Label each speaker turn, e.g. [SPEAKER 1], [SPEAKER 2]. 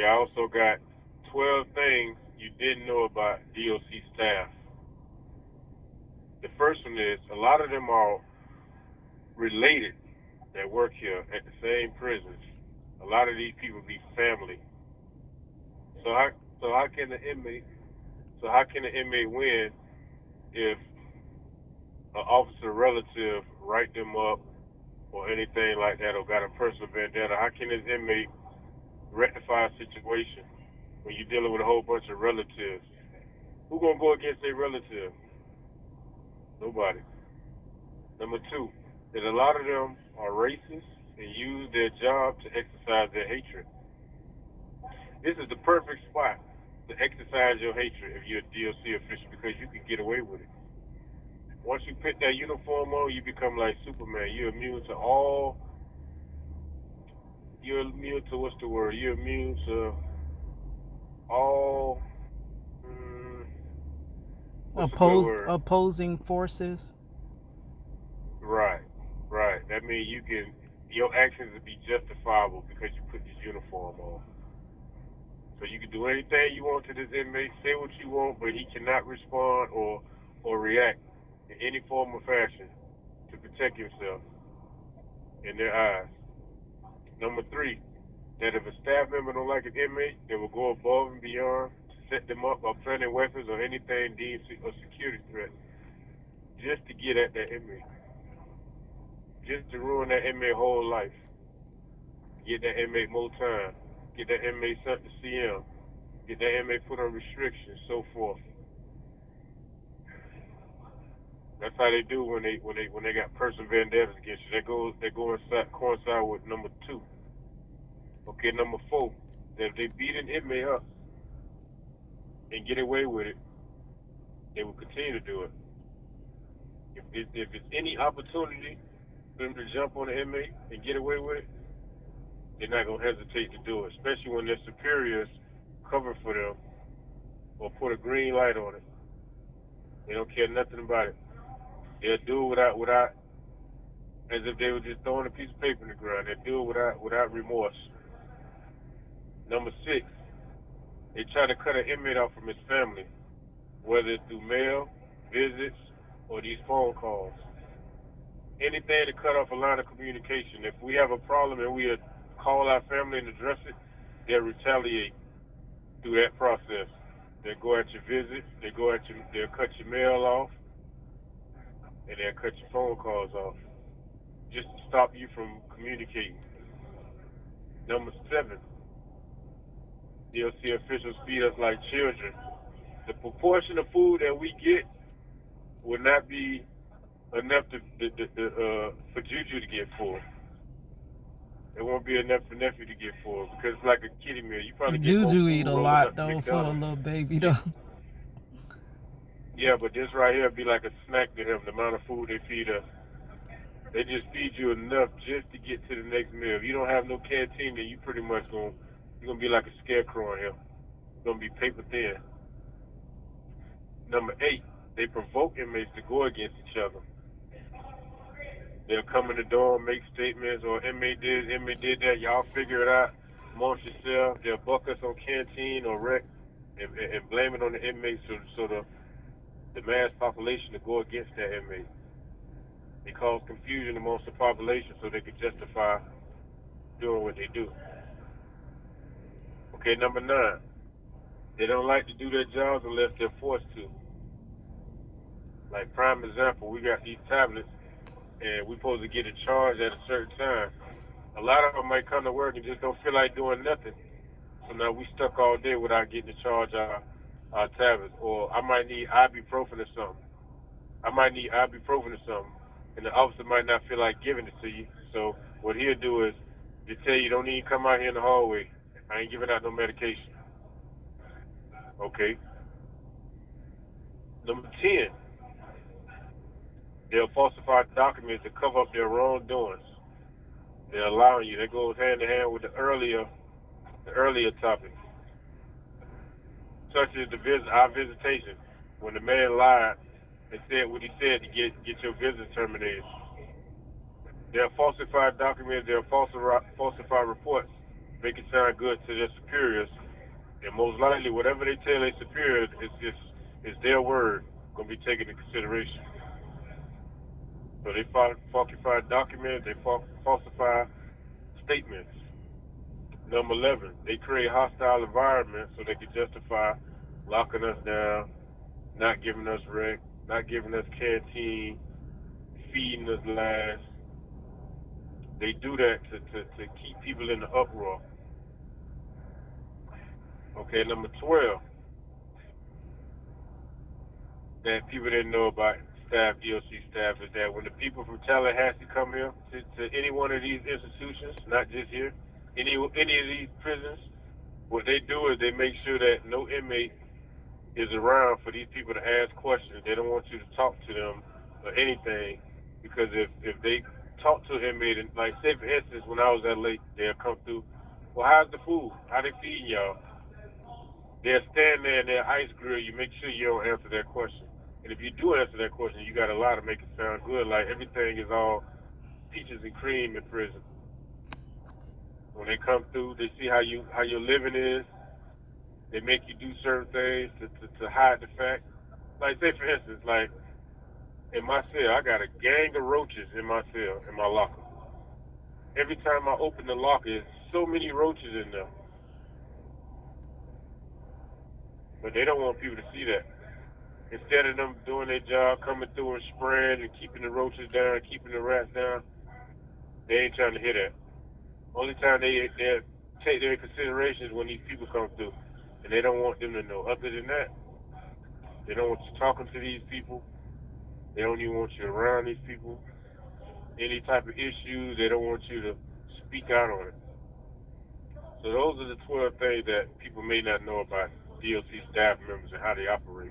[SPEAKER 1] Okay, I also got 12 things you didn't know about DOC staff. The first one is a lot of them are related that work here at the same prisons. A lot of these people be family. So how so how can the inmate how can the inmate win if an officer relative write them up or anything like that or got a personal vendetta? How can this inmate rectify a situation when you're dealing with a whole bunch of relatives? Who gonna go against their relative? Nobody. Number two, that a lot of them are racist and use their job to exercise their hatred. This is the perfect spot to exercise your hatred if you're a DOC official because you can get away with it. Once you put that uniform on, you become like Superman. You're immune to all. You're immune to what's the word? You're immune to all. Mm, what's a good word?
[SPEAKER 2] Opposing forces.
[SPEAKER 1] Right, right. That means you can. Your actions will be justifiable because you put this uniform on. So you can do anything you want to this inmate, say what you want, but he cannot respond or react in any form or fashion to protect himself in their eyes. Number three, that if a staff member don't like an inmate, they will go above and beyond to set them up by planting weapons or anything deemed a security threat just to get at that inmate, just to ruin that inmate's whole life, get that inmate more time, get that inmate sent to CM, get that inmate put on restrictions, so forth. That's how they do when they got personal vendettas against you. They go inside coincide with number two. Okay, number four. That if they beat an inmate up and get away with it, they will continue to do it. If it's any opportunity for them to jump on an inmate and get away with it, they're not gonna hesitate to do it. Especially when their superiors cover for them or put a green light on it. They don't care nothing about it. They'll do it without as if they were just throwing a piece of paper in the ground. They'll do it without remorse. Number six, they try to cut an inmate off from his family, whether it's through mail, visits, or these phone calls. Anything to cut off a line of communication. If we have a problem and we call our family and address it, they'll retaliate through that process. They'll go at your visits, they'll cut your mail off, and they'll cut your phone calls off, just to stop you from communicating. Number seven, DOC officials feed us like children. The proportion of food that we get will not be enough for Juju to get full. It won't be enough for nephew to get full because it's like a kiddie meal. You probably get more
[SPEAKER 2] Juju eat
[SPEAKER 1] food
[SPEAKER 2] a
[SPEAKER 1] rolling
[SPEAKER 2] lot
[SPEAKER 1] up to
[SPEAKER 2] though for a
[SPEAKER 1] McDonald's.
[SPEAKER 2] little baby
[SPEAKER 1] Yeah,
[SPEAKER 2] though.
[SPEAKER 1] yeah, but this right here be like a snack to him. The amount of food they feed us, they just feed you enough just to get to the next meal. If you don't have no canteen, then you pretty much you're gonna be like a scarecrow in here. You're gonna be paper thin. Number eight, they provoke inmates to go against each other. They'll come in the door, make statements, or inmate did that. Y'all figure it out amongst yourself. They'll buck us on canteen or rec and blame it on the inmates so the mass population to go against that inmate. They cause confusion amongst the population so they could justify doing what they do. Okay, number nine. They don't like to do their jobs unless they're forced to. Like prime example, we got these tablets and we're supposed to get a charge at a certain time. A lot of them might come to work and just don't feel like doing nothing. So now we stuck all day without getting to charge our tablets. Or I might need ibuprofen or something. I might need ibuprofen or something. And the officer might not feel like giving it to you. So what he'll do is just tell you don't even come out here in the hallway. I ain't giving out no medication. Okay. Number 10, they'll falsify documents to cover up their wrongdoings. They're allowing you. That goes hand in hand with the earlier topic, such as our visitation. When the man lied and said what he said to get your visit terminated. They'll falsify documents. They'll falsify reports make it sound good to their superiors, and most likely whatever they tell their superiors is their word gonna be taken into consideration. So they falsify documents, they falsify statements. Number 11, they create hostile environments so they can justify locking us down, not giving us rent, not giving us canteen, feeding us last. They do that to keep people in the uproar. Okay, number 12, that people didn't know about staff, DOC staff, is that when the people from Tallahassee come here to any one of these institutions, not just here, any of these prisons, what they do is they make sure that no inmate is around for these people to ask questions. They don't want you to talk to them or anything, because if they talk to an inmate, and like say for instance, when I was at Lake, they'll come through, well, how's the food? How they feeding y'all? They'll stand there and they'll ice grill you, make sure you don't answer that question. And if you do answer that question, you got a lot to make it sound good, like everything is all peaches and cream in prison. When they come through, they see how your living is. They make you do certain things to hide the fact. Like say for instance, like in my cell, I got a gang of roaches in my cell, in my locker. Every time I open the locker, there's so many roaches in there. But they don't want people to see that. Instead of them doing their job, coming through and spraying and keeping the roaches down, keeping the rats down, they ain't trying to hear that. Only time they take their considerations when these people come through, and they don't want them to know. Other than that, they don't want you talking to these people. They don't even want you around these people. Any type of issues, they don't want you to speak out on it. So those are the 12 things that people may not know about DOC staff members and how they operate.